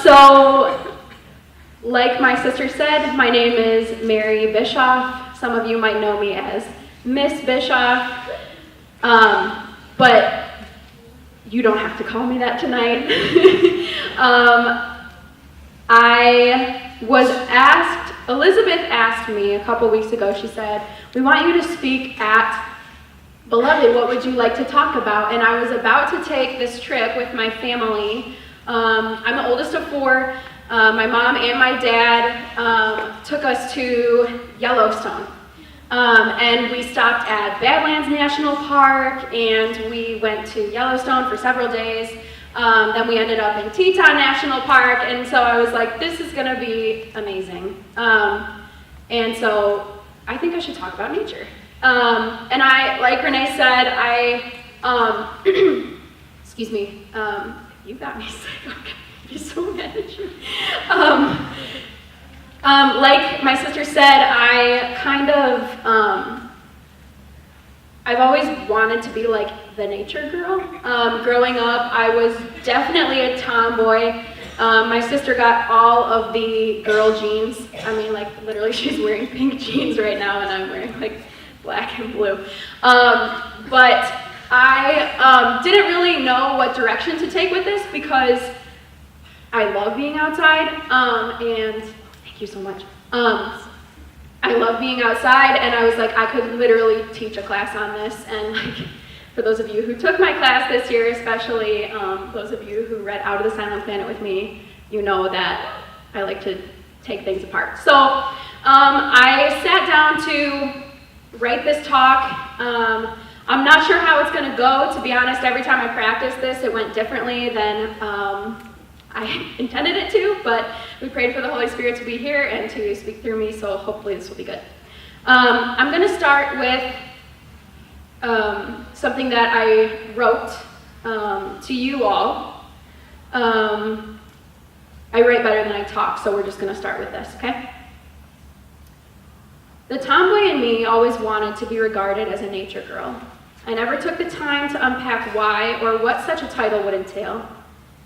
So, like my sister said, my name is Mary Bischoff. Some of you might know me as Miss Bischoff, but you don't have to call me that tonight. Elizabeth asked me a couple weeks ago, she said, we want you to speak at BeLoved, what would you like to talk about? And I was about to take this trip with my family. I'm the oldest of four. My mom and my dad took us to Yellowstone. And we stopped at Badlands National Park, and we went to Yellowstone for several days. Then we ended up in Teton National Park, and so I was like, this is gonna be amazing. And so I think I should talk about nature. And I, like Renee said, excuse me, you got me sick, okay, I'm so mad at you. Like my sister said, I've always wanted to be like the nature girl. Growing up, I was definitely a tomboy. My sister got all of the girl jeans. I mean, like, literally she's wearing pink jeans right now, and I'm wearing like black and blue. But I didn't really know what direction to take with this because I love being outside, and thank you so much. I love being outside, and I was like, I could literally teach a class on this, and like, for those of you who took my class this year, especially those of you who read Out of the Silent Planet with me, you know that I like to take things apart. So I sat down to write this talk. I'm not sure how it's going to go. To be honest, every time I practiced this, it went differently than I intended it to, but we prayed for the Holy Spirit to be here and to speak through me, so hopefully this will be good. I'm going to start with something that I wrote to you all. I write better than I talk, so we're just going to start with this, okay? The tomboy in me always wanted to be regarded as a nature girl. I never took the time to unpack why or what such a title would entail.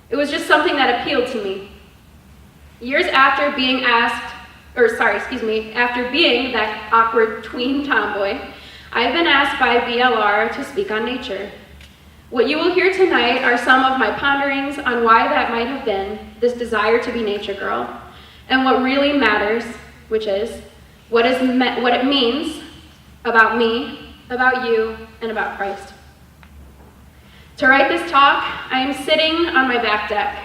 It was just something that appealed to me. Years after being after being that awkward tween tomboy, I have been asked by BLR to speak on nature. What you will hear tonight are some of my ponderings on why that might have been, this desire to be nature girl, and what really matters, which is what it means about me, about you, and about Christ. To write this talk, I am sitting on my back deck.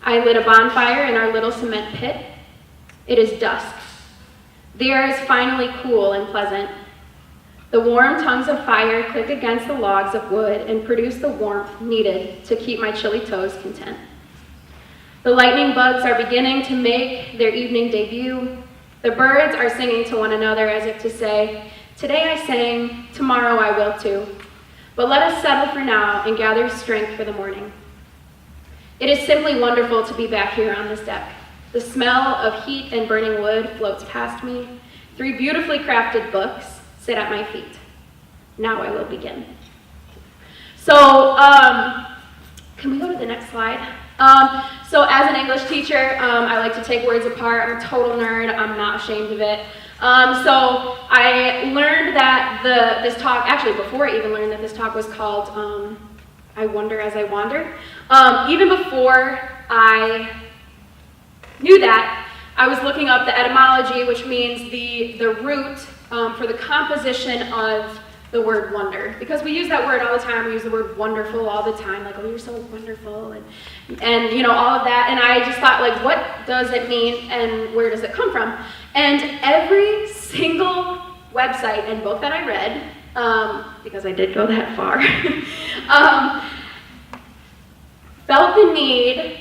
I lit a bonfire in our little cement pit. It is dusk. The air is finally cool and pleasant. The warm tongues of fire click against the logs of wood and produce the warmth needed to keep my chilly toes content. The lightning bugs are beginning to make their evening debut. The birds are singing to one another as if to say, today I sang, tomorrow I will too. But let us settle for now and gather strength for the morning. It is simply wonderful to be back here on this deck. The smell of heat and burning wood floats past me. 3 beautifully crafted books sit at my feet. Now I will begin. So, can we go to the next slide? So as an English teacher, I like to take words apart. I'm a total nerd. I'm not ashamed of it. So I learned that this talk, actually before I even learned that this talk was called I Wonder as I Wander. Even before I knew that, I was looking up the etymology, which means the root for the composition of the word wonder. Because we use that word all the time. We use the word wonderful all the time, like, oh, you're so wonderful, and you know, all of that. And I just thought, like, what does it mean and where does it come from? And every single website and book that I read, because I did go that far, felt the need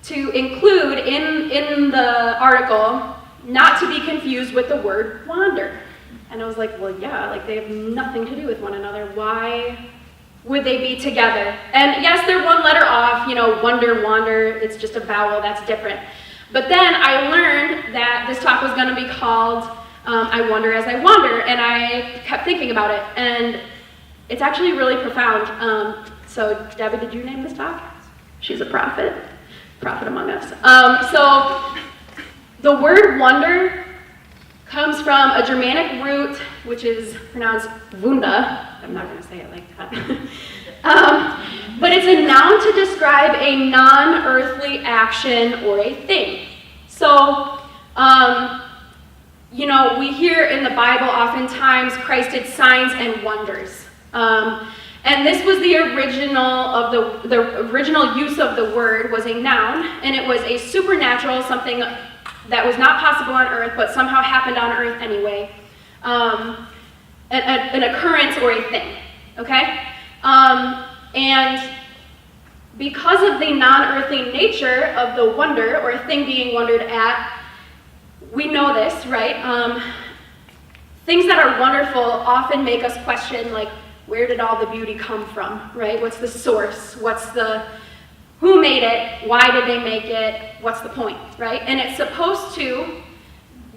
to include in the article not to be confused with the word wander. And I was like, well, yeah, like they have nothing to do with one another. Why would they be together? And yes, they're one letter off, you know, wonder, wander, it's just a vowel, that's different. But then I learned that this talk was going to be called I Wonder as I Wander, and I kept thinking about it, and it's actually really profound. So Debbie, did you name this talk? She's a prophet. prophet among us. So the word wonder comes from a Germanic root, which is pronounced Wunder. I'm not going to say it like that. But it's a noun to describe a non-earthly action or a thing. So, we hear in the Bible oftentimes Christ did signs and wonders. And this was the original use of the word was a noun, and it was a supernatural, something that was not possible on earth, but somehow happened on earth anyway. An occurrence or a thing, okay? And because of the non-earthly nature of the wonder, or a thing being wondered at, we know this, right? Things that are wonderful often make us question, like, where did all the beauty come from, right? What's the source? Who made it? Why did they make it? What's the point, right? And it's supposed to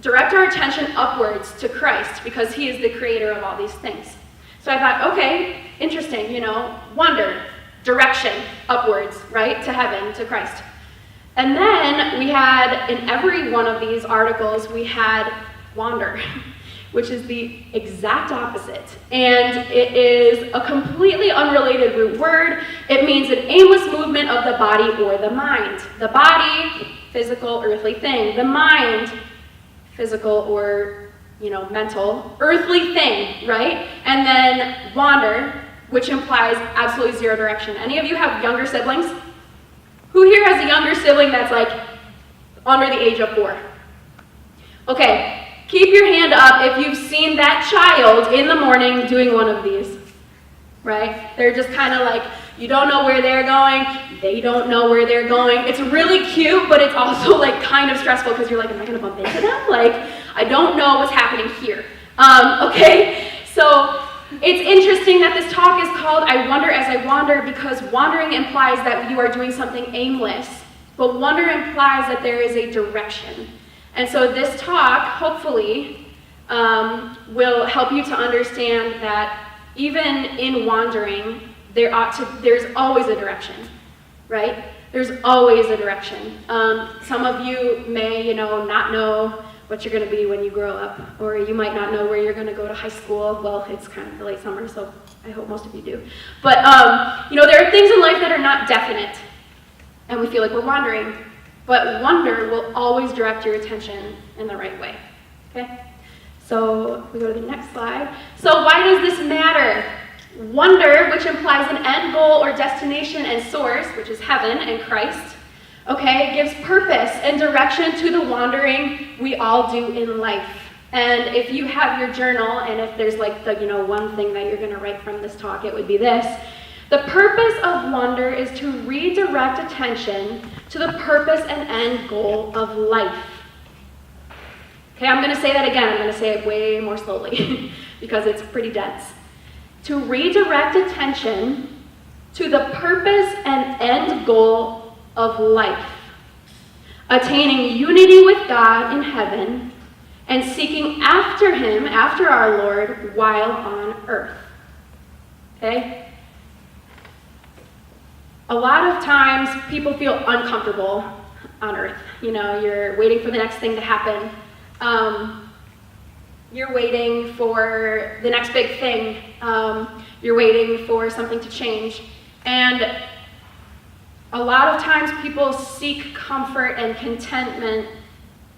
direct our attention upwards to Christ because he is the creator of all these things. So I thought, okay, interesting, wonder, direction, upwards, right, to heaven, to Christ. And then we had, in every one of these articles, we had wander, which is the exact opposite. And it is a completely unrelated root word. It means an aimless movement of the body or the mind. The body, physical, earthly thing. The mind, physical or, mental, earthly thing, right? And then wander, which implies absolutely zero direction. Any of you have younger siblings? Who here has a younger sibling that's like under the age of 4? Okay, keep your hand up if you've seen that child in the morning doing one of these, right? They're just kind of like, you don't know where they're going, they don't know where they're going. It's really cute, but it's also like kind of stressful because you're like, am I going to bump into them? Like, I don't know what's happening here. Okay, so it's interesting that this talk is called I Wonder as I Wander because wandering implies that you are doing something aimless, but wonder implies that there is a direction. And so this talk, hopefully, will help you to understand that even in wandering, there's always a direction, right? There's always a direction. Some of you may, not know what you're going to be when you grow up, or you might not know where you're going to go to high school. Well, it's kind of the late summer, so I hope most of you do. But, there are things in life that are not definite, and we feel like we're wandering, but wonder will always direct your attention in the right way, okay? So we go to the next slide. So why does this matter? Wonder, which implies an end goal or destination and source, which is heaven and Christ, okay, gives purpose and direction to the wandering we all do in life. And if you have your journal, and if there's like the, one thing that you're going to write from this talk, it would be this. The purpose of wonder is to redirect attention to the purpose and end goal of life. Okay, I'm going to say that again. I'm going to say it way more slowly because it's pretty dense. To redirect attention to the purpose and end goal of life, attaining unity with God in heaven, and seeking after him, after our Lord, while on earth. Okay? A lot of times people feel uncomfortable on earth. You're waiting for the next thing to happen. You're waiting for the next big thing. You're waiting for something to change. And a lot of times people seek comfort and contentment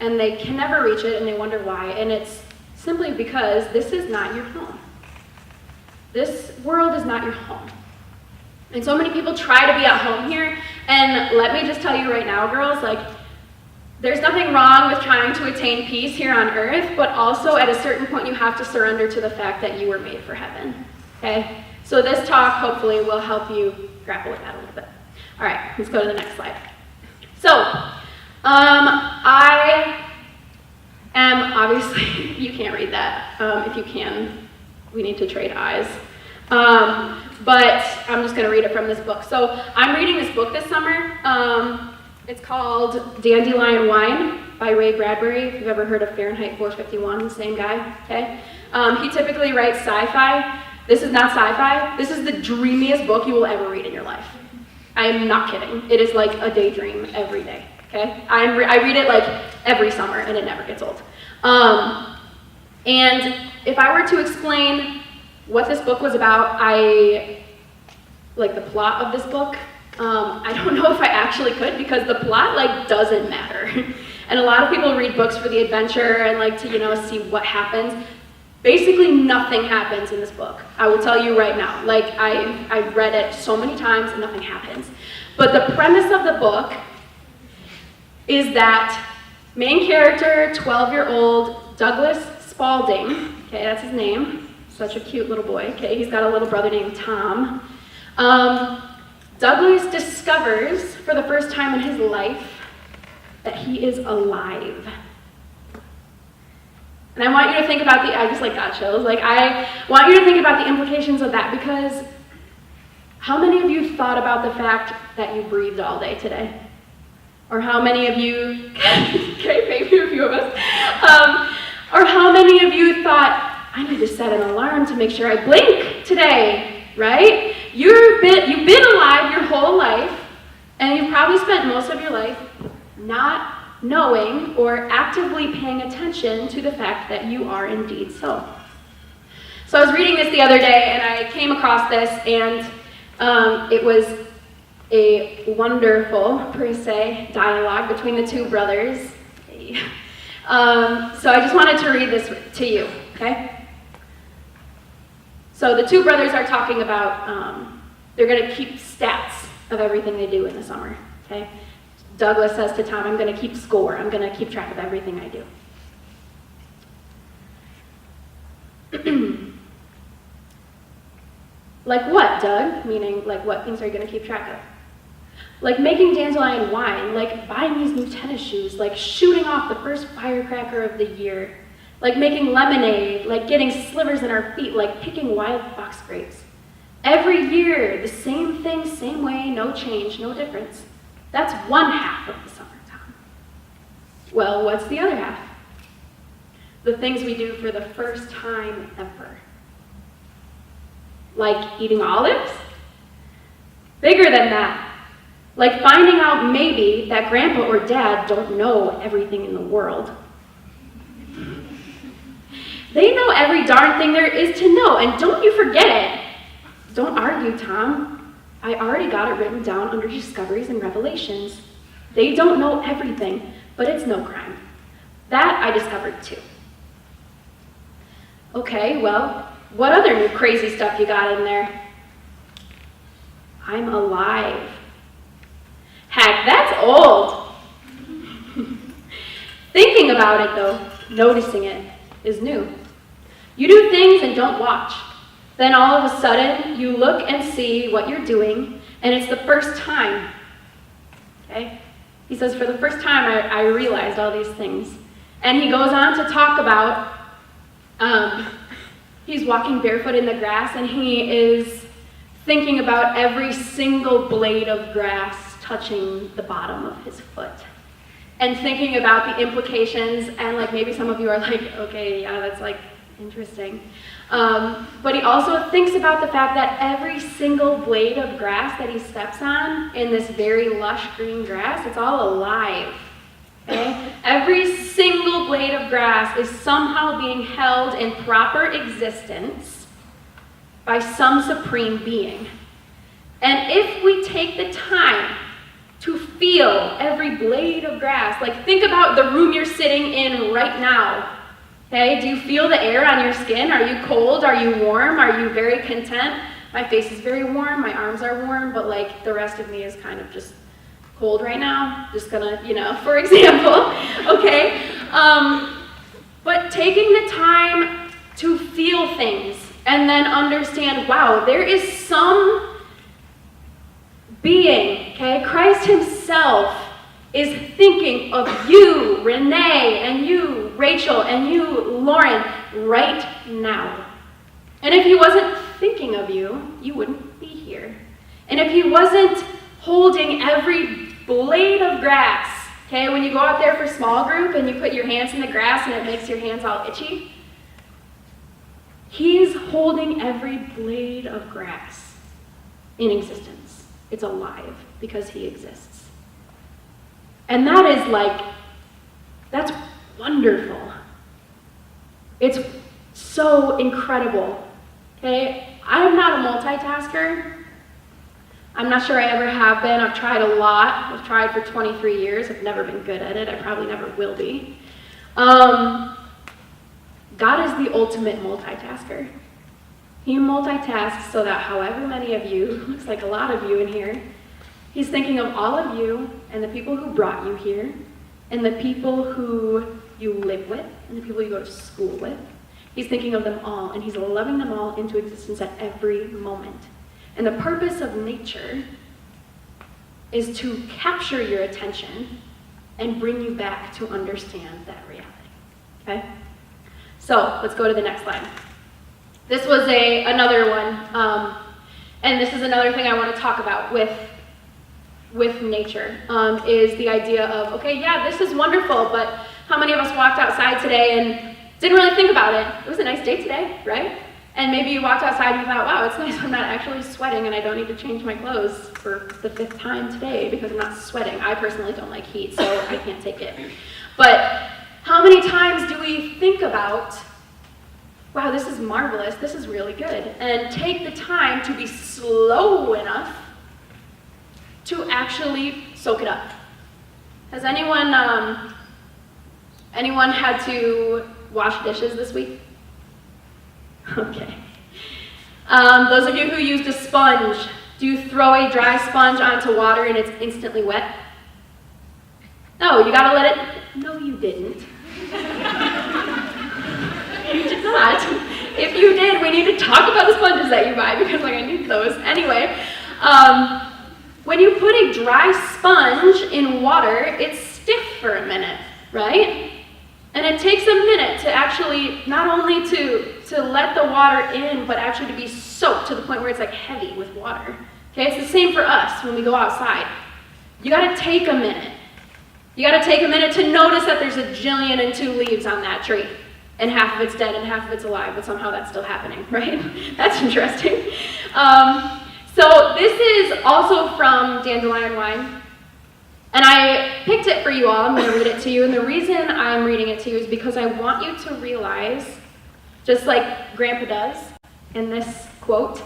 and they can never reach it and they wonder why. And it's simply because this is not your home. This world is not your home. And so many people try to be at home here. And let me just tell you right now, girls, there's nothing wrong with trying to attain peace here on earth, but also at a certain point you have to surrender to the fact that you were made for heaven. Okay? So this talk hopefully will help you grapple with that a little bit. All right, let's go to the next slide. So, I am obviously, you can't read that. If you can, we need to trade eyes. But I'm just going to read it from this book. So, I'm reading this book this summer. It's called Dandelion Wine by Ray Bradbury. If you've ever heard of Fahrenheit 451, same guy, okay? He typically writes sci-fi. This is not sci-fi. This is the dreamiest book you will ever read in your life. I am not kidding. It is like a daydream every day, okay? I read it like every summer, and it never gets old. And if I were to explain what this book was about, like the plot of this book, I don't know if I actually could, because the plot like doesn't matter. And a lot of people read books for the adventure and like to, see what happens. Basically nothing happens in this book. I will tell you right now. Like I've read it so many times and nothing happens. But the premise of the book is that main character, 12-year-old Douglas Spalding, okay, that's his name, such a cute little boy, okay, he's got a little brother named Tom. Douglas discovers for the first time in his life that he is alive. And I want you to think about I just like got chills, like I want you to think about the implications of that, because how many of you thought about the fact that you breathed all day today? Or how many of you, okay, maybe a few of us, or how many of you thought, I need to set an alarm to make sure I blink today, right? You've been alive your whole life, and you've probably spent most of your life not knowing or actively paying attention to the fact that you are indeed so. So I was reading this the other day, and I came across this, and it was a wonderful, per se, dialogue between the two brothers. So I just wanted to read this to you, okay? So the two brothers are talking about, they're going to keep stats of everything they do in the summer, okay? Douglas says to Tom, I'm going to keep score. I'm going to keep track of everything I do. Like what, Doug? Meaning, like what things are you going to keep track of? Like making dandelion wine, like buying these new tennis shoes, like shooting off the first firecracker of the year, like making lemonade, like getting slivers in our feet, like picking wild fox grapes. Every year, the same thing, same way, no change, no difference. That's one half of the summer, Tom. Well, what's the other half? The things we do for the first time ever. Like eating olives? Bigger than that. Like finding out maybe that grandpa or dad don't know everything in the world. They know every darn thing there is to know, and don't you forget it. Don't argue, Tom. I already got it written down under discoveries and revelations. They don't know everything, but it's no crime. That I discovered too. Okay, well, what other new crazy stuff you got in there? I'm alive. Heck, that's old. Thinking about it though, noticing it, is new. You do things and don't watch. Then all of a sudden, you look and see what you're doing, and it's the first time. Okay? He says, for the first time, I realized all these things. And he goes on to talk about, he's walking barefoot in the grass, and he is thinking about every single blade of grass touching the bottom of his foot. And thinking about the implications, and like maybe some of you are like, okay, yeah, that's like interesting. But he also thinks about the fact that every single blade of grass that he steps on in this very lush green grass, it's all alive. Okay? Every single blade of grass is somehow being held in proper existence by some supreme being. And if we take the time to feel every blade of grass, like think about the room you're sitting in right now. Okay, do you feel the air on your skin? Are you cold? Are you warm? Are you very content? My face is very warm, my arms are warm, but like the rest of me is kind of just cold right now. Just gonna, for example, okay? But taking the time to feel things and then understand, wow, there is some being, okay? Christ himself is thinking of you, Renee, and you, Rachel, and you, Lauren, right now. And if he wasn't thinking of you, you wouldn't be here. And if he wasn't holding every blade of grass, okay, when you go out there for small group and you put your hands in the grass and it makes your hands all itchy, he's holding every blade of grass in existence. It's alive because he exists. And that is that's wonderful. It's so incredible, okay? I'm not a multitasker. I'm not sure I ever have been. I've tried a lot. I've tried for 23 years. I've never been good at it. I probably never will be. God is the ultimate multitasker. He multitasks so that however many of you, looks like a lot of you in here, he's thinking of all of you and the people who brought you here and the people who you live with and the people you go to school with. He's thinking of them all, and he's loving them all into existence at every moment. And the purpose of nature is to capture your attention and bring you back to understand that reality, okay? So let's go to the next slide. This was another one, and this is another thing I want to talk about with nature, is the idea of, okay, yeah, this is wonderful, but how many of us walked outside today and didn't really think about it? It was a nice day today, right? And maybe you walked outside and you thought, wow, it's nice I'm not actually sweating and I don't need to change my clothes for the 5th time today because I'm not sweating. I personally don't like heat, so I can't take it. But how many times do we think about, wow, this is marvelous, this is really good, and take the time to be slow enough to actually soak it up? Has anyone had to wash dishes this week? Okay. Those of you who used a sponge, do you throw a dry sponge onto water and it's instantly wet? No, you gotta let it, no you didn't. You did not. If you did, we need to talk about the sponges that you buy because I need those. Anyway, when you put a dry sponge in water, it's stiff for a minute, right? And it takes a minute to actually, not only to let the water in, but actually to be soaked to the point where it's heavy with water. Okay, it's the same for us when we go outside. You gotta take a minute. You gotta take a minute to notice that there's 1,000,002 leaves on that tree. And half of it's dead and half of it's alive, but somehow that's still happening, right? That's interesting. So this is also from Dandelion Wine. And I picked it for you all. I'm going to read it to you. And the reason I'm reading it to you is because I want you to realize, just like Grandpa does in this quote,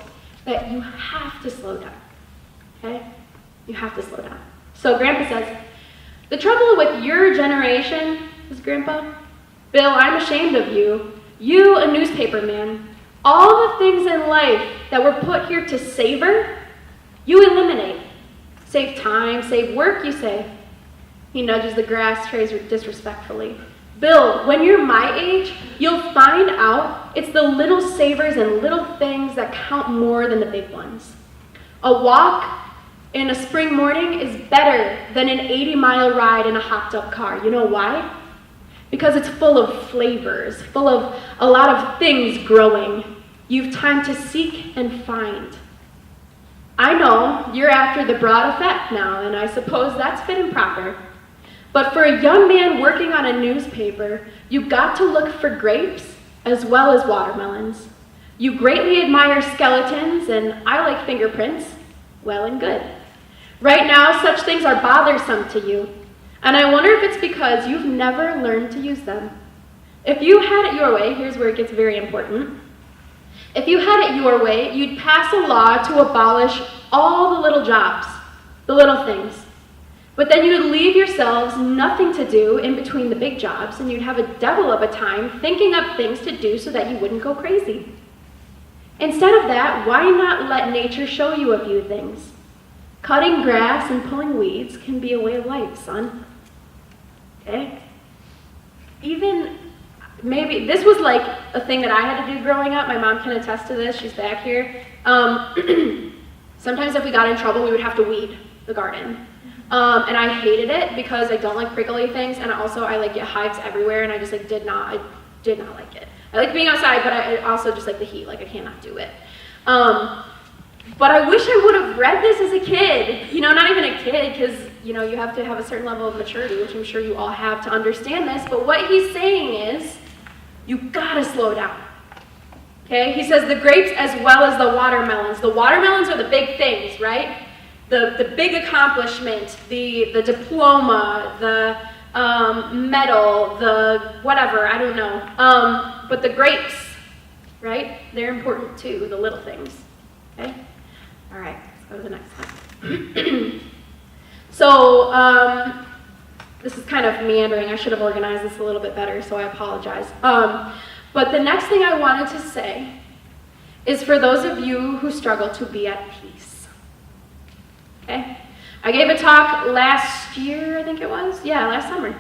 that you have to slow down. Okay? You have to slow down. So Grandpa says, the trouble with your generation is, Grandpa, Bill, I'm ashamed of you. You, a newspaper man. All the things in life that were put here to savor, you eliminate. Save time, save work, you say. He nudges the grass trays disrespectfully. Bill, when you're my age, you'll find out it's the little savors and little things that count more than the big ones. A walk in a spring morning is better than an 80-mile ride in a hopped-up car. You know why? Because it's full of flavors, full of a lot of things growing. You've time to seek and find. I know you're after the broad effect now, and I suppose that's fit and proper. But for a young man working on a newspaper, you've got to look for grapes as well as watermelons. You greatly admire skeletons, and I like fingerprints. Well and good. Right now, such things are bothersome to you, and I wonder if it's because you've never learned to use them. If you had it your way, here's where it gets very important. If you had it your way, you'd pass a law to abolish all the little jobs, the little things. But then you'd leave yourselves nothing to do in between the big jobs, and you'd have a devil of a time thinking up things to do so that you wouldn't go crazy. Instead of that, why not let nature show you a few things? Cutting grass and pulling weeds can be a way of life, son. Okay? Even maybe, this was like a thing that I had to do growing up. My mom can attest to this. She's back here. Sometimes if we got in trouble, we would have to weed the garden. And I hated it because I don't like prickly things, and also I get hives everywhere, and I just did not like it. I like being outside, but I also just like the heat. I cannot do it. But I wish I would have read this as a kid. Not even a kid, because you have to have a certain level of maturity, which I'm sure you all have to understand this. But what he's saying is, you gotta slow down. Okay? He says the grapes as well as the watermelons. The watermelons are the big things, right? the big accomplishment, the diploma, the medal, the whatever, I don't know. But the grapes, right? They're important too, the little things, okay? All right, let's go to the next slide. So, this is kind of meandering. I should have organized this a little bit better, so I apologize. But the next thing I wanted to say is for those of you who struggle to be at peace. Okay? I gave a talk last year, I think it was? Yeah, last summer.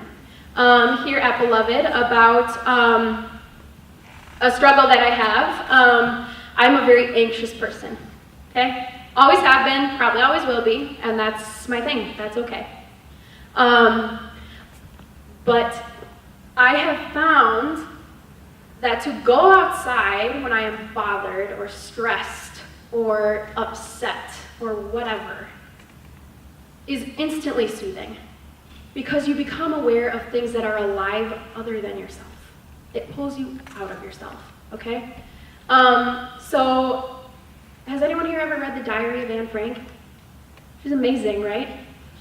Here at BeLoved about a struggle that I have. I'm a very anxious person. Okay? Always have been, probably always will be, and that's my thing. That's okay. But I have found that to go outside when I am bothered or stressed or upset or whatever is instantly soothing because you become aware of things that are alive other than yourself. It pulls you out of yourself, okay? So has anyone here ever read The Diary of Anne Frank? She's amazing, right?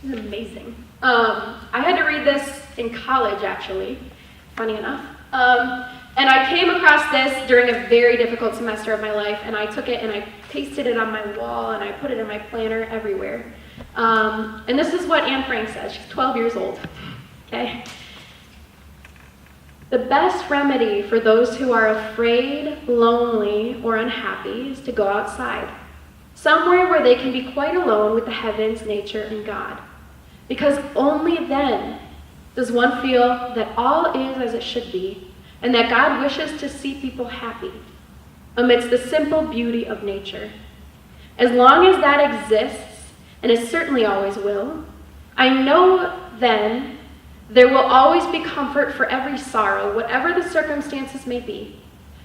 She's amazing. I had to read this in college, actually, funny enough. And I came across this during a very difficult semester of my life, and I took it and I pasted it on my wall, and I put it in my planner everywhere. And this is what Anne Frank says. She's 12 years old, okay? The best remedy for those who are afraid, lonely, or unhappy is to go outside, somewhere where they can be quite alone with the heavens, nature, and God. Because only then does one feel that all is as it should be, and that God wishes to see people happy amidst the simple beauty of nature. As long as that exists, and it certainly always will, I know then there will always be comfort for every sorrow, whatever the circumstances may be.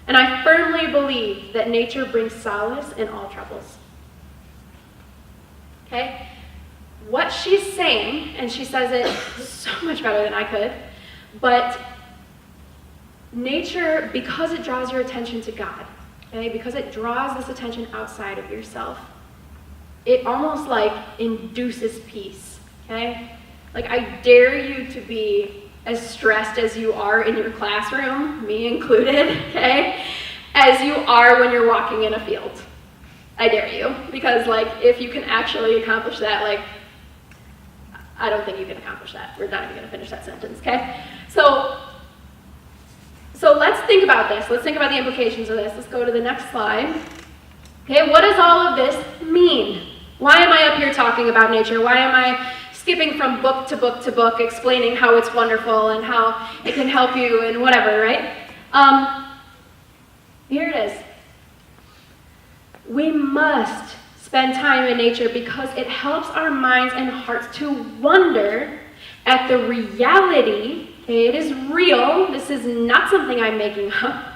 And I firmly believe that nature brings solace in all troubles. Okay? What she's saying, and she says it so much better than I could, but nature, because it draws your attention to God, okay, because it draws this attention outside of yourself, it almost like induces peace, okay? Like I dare you to be as stressed as you are in your classroom, me included, okay, as you are when you're walking in a field. I dare you, because like if you can actually accomplish that, like I don't think you can accomplish that. We're not even going to finish that sentence, okay? So let's think about this. Let's think about the implications of this. Let's go to the next slide. Okay, what does all of this mean? Why am I up here talking about nature? Why am I skipping from book to book to book, explaining how it's wonderful and how it can help you and whatever, right? Here it is. We must spend time in nature because it helps our minds and hearts to wonder at the reality, okay, it is real, this is not something I'm making up,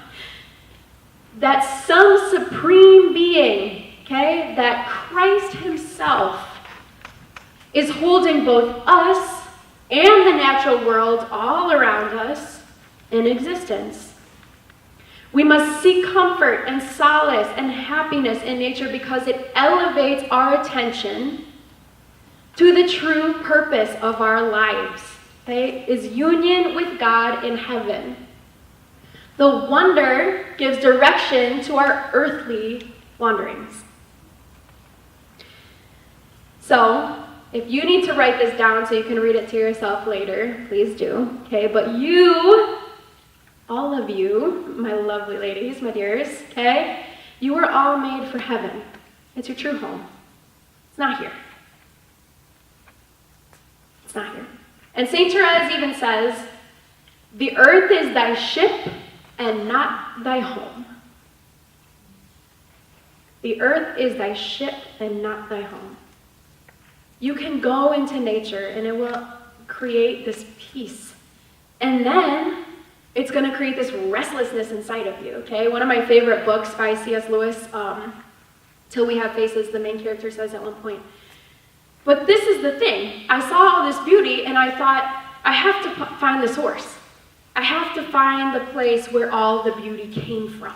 that some supreme being, okay, that Christ himself is holding both us and the natural world all around us in existence. We must seek comfort and solace and happiness in nature because it elevates our attention to the true purpose of our lives, okay, is union with God in heaven. The wonder gives direction to our earthly wanderings. So, if you need to write this down so you can read it to yourself later, please do, okay, but you, all of you, my lovely ladies, my dears, okay, you were all made for heaven. It's your true home. It's not here. It's not here. And St. Therese even says, the earth is thy ship and not thy home. The earth is thy ship and not thy home. You can go into nature and it will create this peace. And then it's going to create this restlessness inside of you, okay? One of my favorite books by C.S. Lewis, Till We Have Faces, the main character says at one point, but this is the thing. I saw all this beauty and I thought, I have to find the source. I have to find the place where all the beauty came from,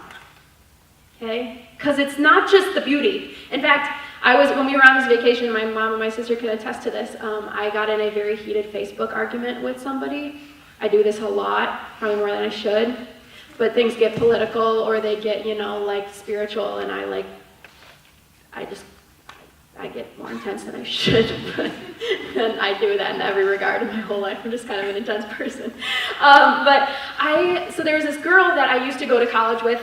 okay? Because it's not just the beauty. In fact, When we were on this vacation, my mom and my sister could attest to this, I got in a very heated Facebook argument with somebody. I do this a lot, probably more than I should, but things get political or they get, like spiritual, and I get more intense than I should, and I do that in every regard in my whole life. I'm just kind of an intense person. So there was this girl that I used to go to college with,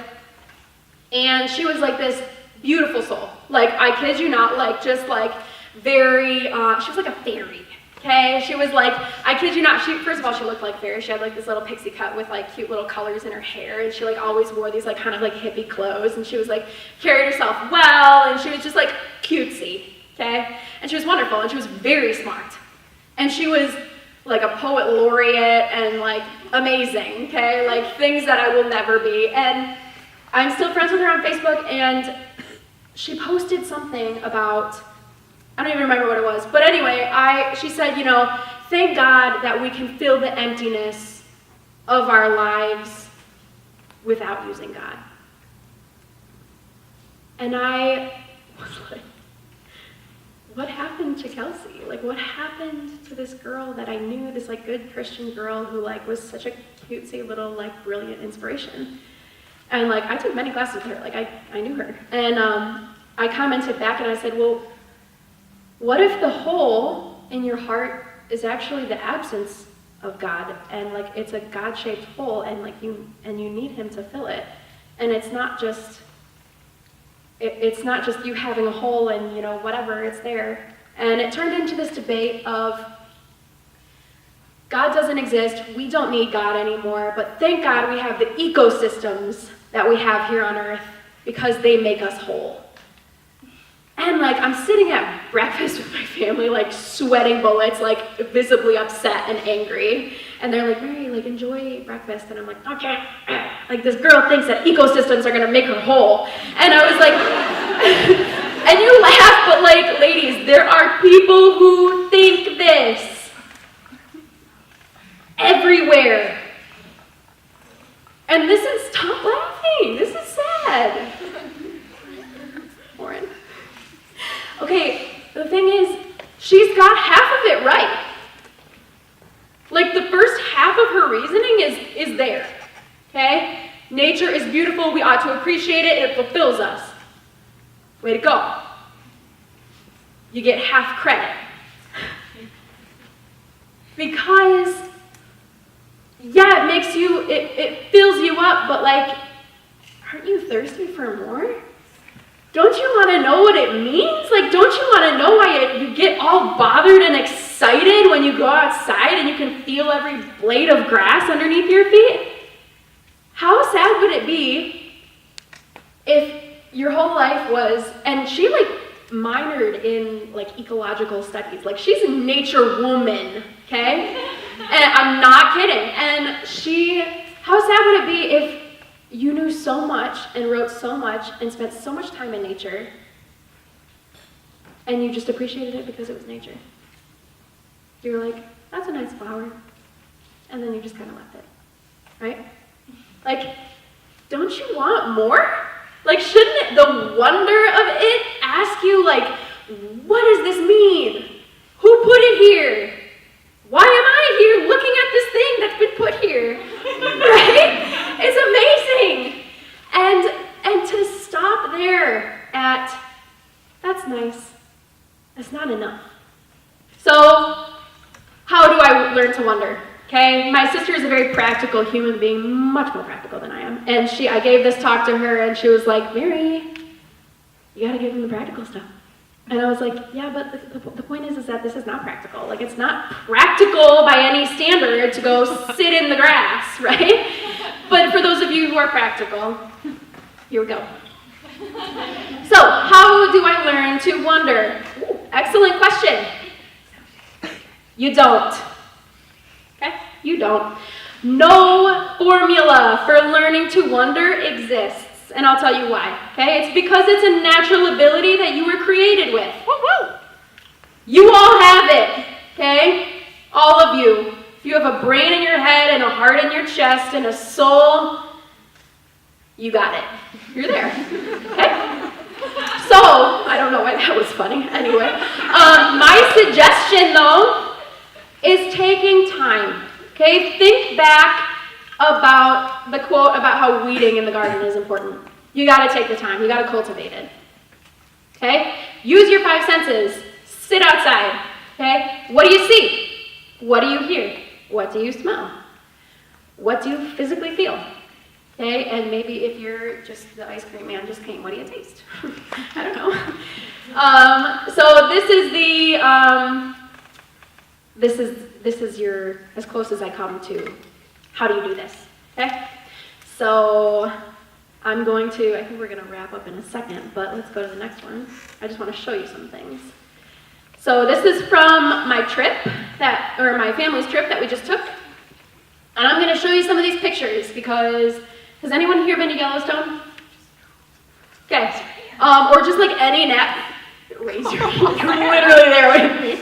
and she was like this beautiful soul. Like, I kid you not, like, just like very, she was like a fairy, okay? She was like, I kid you not, first of all, she looked like a fairy. She had like this little pixie cut with like cute little colors in her hair, and she like always wore these like kind of like hippie clothes, and she was like, carried herself well, and she was just like cutesy, okay? And she was wonderful, and she was very smart. And she was like a poet laureate and like amazing, okay? Like things that I will never be. And I'm still friends with her on Facebook, and she posted something about, I don't even remember what it was, but anyway, she said, thank God that we can fill the emptiness of our lives without using God. And I was like, what happened to Kelsey? Like, what happened to this girl that I knew, this like good Christian girl who like was such a cutesy little like brilliant inspiration? And like, I took many classes with her, like I knew her. And I commented back and I said, well, what if the hole in your heart is actually the absence of God, and like it's a God-shaped hole, and like you need him to fill it. And it's not just you having a hole and whatever, it's there. And it turned into this debate of God doesn't exist, we don't need God anymore, but thank God we have the ecosystems that we have here on earth because they make us whole. And like, I'm sitting at breakfast with my family, like sweating bullets, like visibly upset and angry. And they're like, Mary, like enjoy breakfast. And I'm like, okay. Like this girl thinks that ecosystems are gonna make her whole. And I was like, and you laugh, but like, ladies, there are people who think this everywhere. And stop laughing, this is sad. Lauren. Okay, the thing is, she's got half of it right. Like the first half of her reasoning is there, okay? Nature is beautiful, we ought to appreciate it, it fulfills us. Way to go. You get half credit. Because, yeah, it fills you up, but like, aren't you thirsty for more? Don't you want to know what it means? Like, don't you want to know why you get all bothered and excited when you go outside and you can feel every blade of grass underneath your feet? How sad would it be if your whole life was, and she like minored in like ecological studies, like she's a nature woman, okay? And I'm not kidding. And how sad would it be if you knew so much and wrote so much and spent so much time in nature and you just appreciated it because it was nature? You were like, that's a nice flower. And then you just kind of left it, right? Like, don't you want more? Like, shouldn't the wonder of it ask you, like, what does this mean? Who put it here? Why am I here looking at this thing that's been put here? Right? It's amazing. And to stop there at, that's nice, that's not enough. So, how do I learn to wonder? Okay, my sister is a very practical human being, much more practical than I am. And I gave this talk to her, and she was like, Mary, you gotta give them the practical stuff. And I was like, yeah, but the point is that this is not practical. Like, it's not practical by any standard to go sit in the grass, right? But for those of you who are practical, here we go. So, how do I learn to wonder? Ooh, excellent question. You don't. Okay? You don't. No formula for learning to wonder exists. And I'll tell you why, okay? It's because it's a natural ability that you were created with. Woo-hoo! You all have it, okay? All of you. If you have a brain in your head and a heart in your chest and a soul, you got it. You're there, okay? So, I don't know why that was funny. Anyway, my suggestion, though, is taking time. Okay, think back about the quote about how weeding in the garden is important. You got to take the time. You got to cultivate it. Okay? Use your 5 senses. Sit outside. Okay? What do you see? What do you hear? What do you smell? What do you physically feel? Okay? And maybe if you're just the ice cream man just came, what do you taste? I don't know. So this is the this is your as close as I come to how do you do this. Okay? So I'm going to, I think we're going to wrap up in a second, but let's go to the next one. I just want to show you some things. So this is from my trip, my family's trip that we just took. And I'm going to show you some of these pictures because, has anyone here been to Yellowstone? Okay. Or just like any raise your hand. You're literally there with me.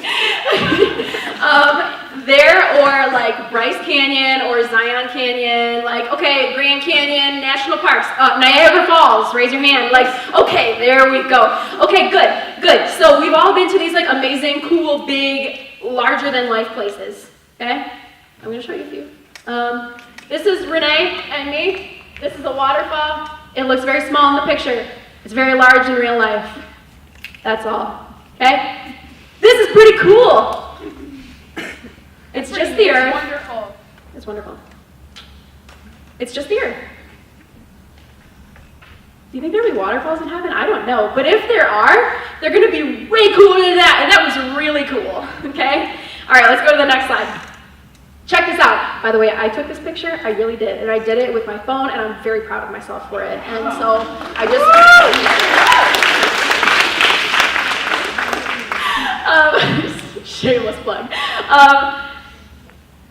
There or like Bryce Canyon or Zion Canyon, like, okay, Grand Canyon, National Parks, Niagara Falls, raise your hand. Like, okay, there we go. Okay, good. So we've all been to these like amazing, cool, big, larger than life places, okay? I'm gonna show you a few. This is Renee and me. This is a waterfall. It looks very small in the picture. It's very large in real life. That's all, okay? This is pretty cool. It's just the earth. It's wonderful. It's wonderful. It's just the earth. Do you think there'll be waterfalls in heaven? I don't know. But if there are, they're going to be way cooler than that. And that was really cool. Okay? All right, let's go to the next slide. Check this out. By the way, I took this picture. I really did. And I did it with my phone, and I'm very proud of myself for it. And so I just... shameless plug.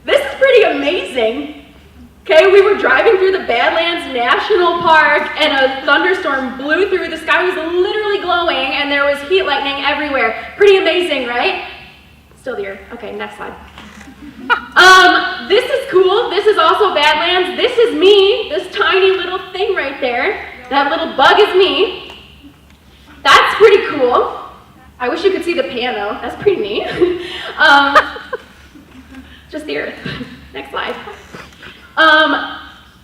This is pretty amazing. Okay, we were driving through the Badlands National Park and a thunderstorm blew through. The sky was literally glowing and there was heat lightning everywhere. Pretty amazing, right? Still the earth. Okay, next slide. This is cool. This is also Badlands. This is me, this tiny little thing right there. That little bug is me. That's pretty cool. I wish you could see the piano. That's pretty neat. Just the earth. Next slide.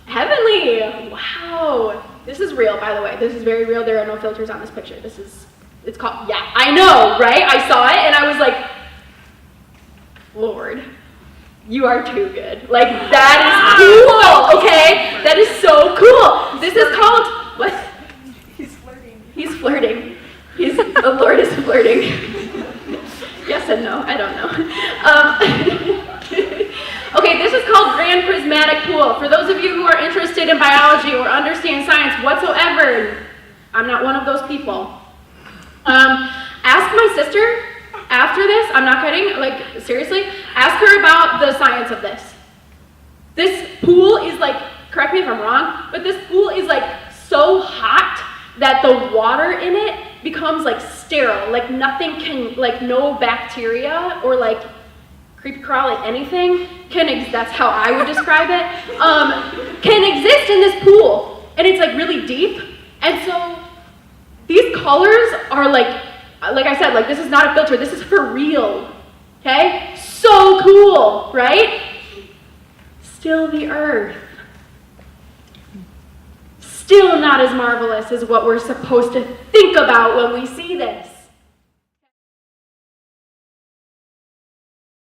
Heavenly. Wow. This is real, by the way. This is very real. There are no filters on this picture. It's called, yeah, I know, right? I saw it and I was like, Lord, you are too good. Like, that is cool, okay? That is so cool. This is called, what? He's flirting. He's flirting. The Lord is flirting. Yes and no, I don't know. Okay, this is called Grand Prismatic Pool. For those of you who are interested in biology or understand science whatsoever, I'm not one of those people. Ask my sister after this, I'm not kidding, like seriously, ask her about the science of this. This pool is like, correct me if I'm wrong, but this pool is like so hot that the water in it becomes like sterile, like nothing can, like no bacteria or like creepy crawly anything that's how I would describe it, can exist in this pool. And it's like really deep. And so these colors are like I said, like this is not a filter, this is for real, okay? So cool, right? Still the earth. Still not as marvelous as what we're supposed to think about when we see this.